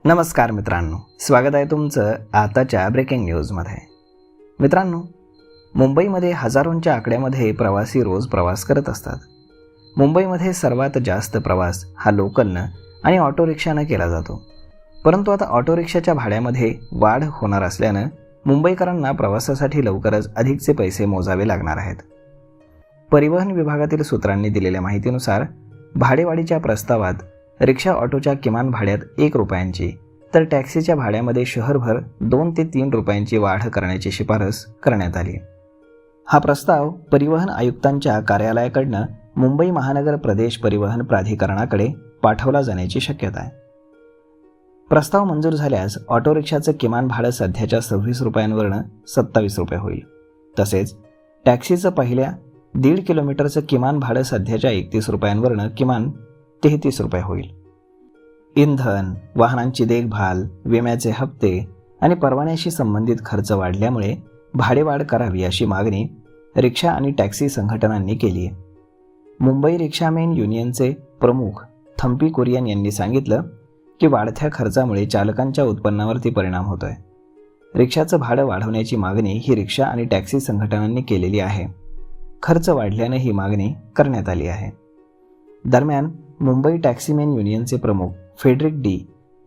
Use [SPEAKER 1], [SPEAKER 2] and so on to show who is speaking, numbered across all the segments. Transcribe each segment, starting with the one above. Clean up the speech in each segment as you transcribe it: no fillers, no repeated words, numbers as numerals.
[SPEAKER 1] नमस्कार मित्रांनो, स्वागत आहे तुमचं आताच्या ब्रेकिंग न्यूजमध्ये. मित्रांनो, मुंबईमध्ये हजारोंच्या आकड्यामध्ये प्रवासी रोज प्रवास करत असतात. मुंबईमध्ये सर्वात जास्त प्रवास हा लोकलनं आणि ऑटो रिक्षानं केला जातो. परंतु आता ऑटो रिक्षाच्या भाड्यामध्ये वाढ होणार असल्यानं मुंबईकरांना प्रवासासाठी लवकरच अधिकचे पैसे मोजावे लागणार आहेत. परिवहन विभागातील सूत्रांनी दिलेल्या माहितीनुसार भाडेवाढीच्या प्रस्तावात रिक्षा ऑटोच्या किमान भाड्यात 1 रुपयांची तर टॅक्सीच्या भाड्यामध्ये शहरभर 2 ते 3 रुपयांची वाढ करण्याची शिफारस करण्यात आली. हा प्रस्ताव परिवहन आयुक्तांच्या कार्यालयाकडनं मुंबई महानगर प्रदेश परिवहन प्राधिकरणाकडे पाठवला जाण्याची शक्यता आहे. प्रस्ताव मंजूर झाल्यास ऑटो रिक्षाचं किमान भाडं सध्याच्या 26 रुपयांवरनं 27 रुपये होईल. तसेच टॅक्सीचं पहिल्या 1.5 किलोमीटरचं किमान भाडं सध्याच्या 31 रुपयांवरनं किमान 33 रुपये होईल. इंधन, वाहनांची देखभाल, विम्याचे हप्ते आणि परवान्याशी संबंधित खर्च वाढल्यामुळे भाडेवाढ करावी अशी मागणी रिक्षा आणि टॅक्सी संघटनांनी केली आहे. मुंबई रिक्षामेन युनियनचे प्रमुख थम्पी कुरियन यांनी सांगितलं की वाढत्या खर्चामुळे चालकांच्या उत्पन्नावरती परिणाम होतोय. रिक्षाचं भाडं वाढवण्याची मागणी ही रिक्षा आणि टॅक्सी संघटनांनी केलेली आहे. खर्च वाढल्याने ही मागणी करण्यात आली आहे. दरम्यान मुंबई टॅक्सीमेन युनियनचे प्रमुख फेडरिक डी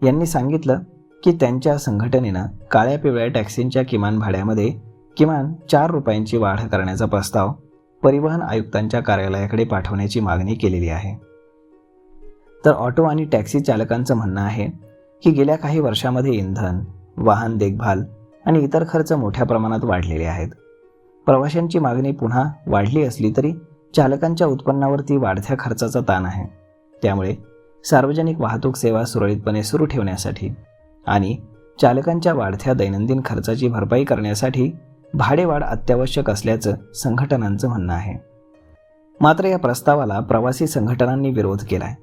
[SPEAKER 1] यांनी सांगितलं की त्यांच्या संघटनेनं काळ्या पिवळ्या टॅक्सींच्या किमान भाड्यामध्ये किमान 4 रुपयांची वाढ करण्याचा प्रस्ताव परिवहन आयुक्तांच्या कार्यालयाकडे पाठवण्याची मागणी केलेली आहे. तर ऑटो आणि टॅक्सी चालकांचं म्हणणं आहे की गेल्या काही वर्षामध्ये इंधन, वाहन देखभाल आणि इतर खर्च मोठ्या प्रमाणात वाढलेले आहेत. प्रवाशांची मागणी पुन्हा वाढली असली तरी चालकांच्या उत्पन्नावरती वाढत्या खर्चाचा ताण आहे. त्यामुळे सार्वजनिक वाहतूक सेवा सुरळीतपणे सुरू ठेवण्यासाठी आणि चालकांच्या वाढत्या दैनंदिन खर्चाची भरपाई करण्यासाठी भाडेवाढ अत्यावश्यक असल्याचं संघटनांचं म्हणणं आहे. मात्र या प्रस्तावाला प्रवासी संघटनांनी विरोध केलाय.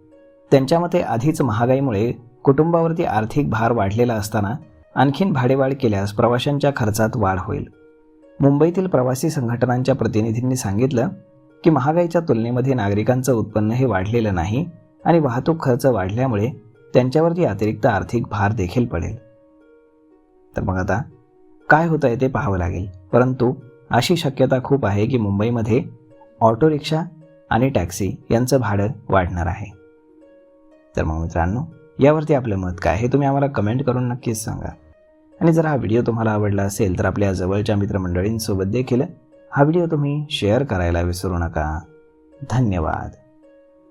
[SPEAKER 1] त्यांच्या मते आधीच महागाईमुळे कुटुंबावरती आर्थिक भार वाढलेला असताना आणखीन भाडेवाढ केल्यास प्रवाशांच्या खर्चात वाढ होईल. मुंबईतील प्रवासी संघटनांच्या प्रतिनिधींनी सांगितलं की महागाईच्या तुलनेमध्ये नागरिकांचं उत्पन्न हे वाढलेलं नाही आणि वाहतूक खर्च वाढल्यामुळे त्यांच्यावरती अतिरिक्त आर्थिक भार देखील पडेल. तर मग आता काय होतंय ते पाहावं लागेल. परंतु अशी शक्यता खूप आहे की मुंबईमध्ये ऑटो रिक्षा आणि टॅक्सी यांचं भाडं वाढणार आहे. तर मग मित्रांनो, यावरती आपलं मत काय हे तुम्ही आम्हाला कमेंट करून नक्कीच सांगा. आणि जर हा व्हिडिओ तुम्हाला आवडला असेल तर आपल्या जवळच्या मित्रमंडळींसोबत देखील हा व्हिडिओ तुम्ही शेअर करायला विसरू नका. धन्यवाद.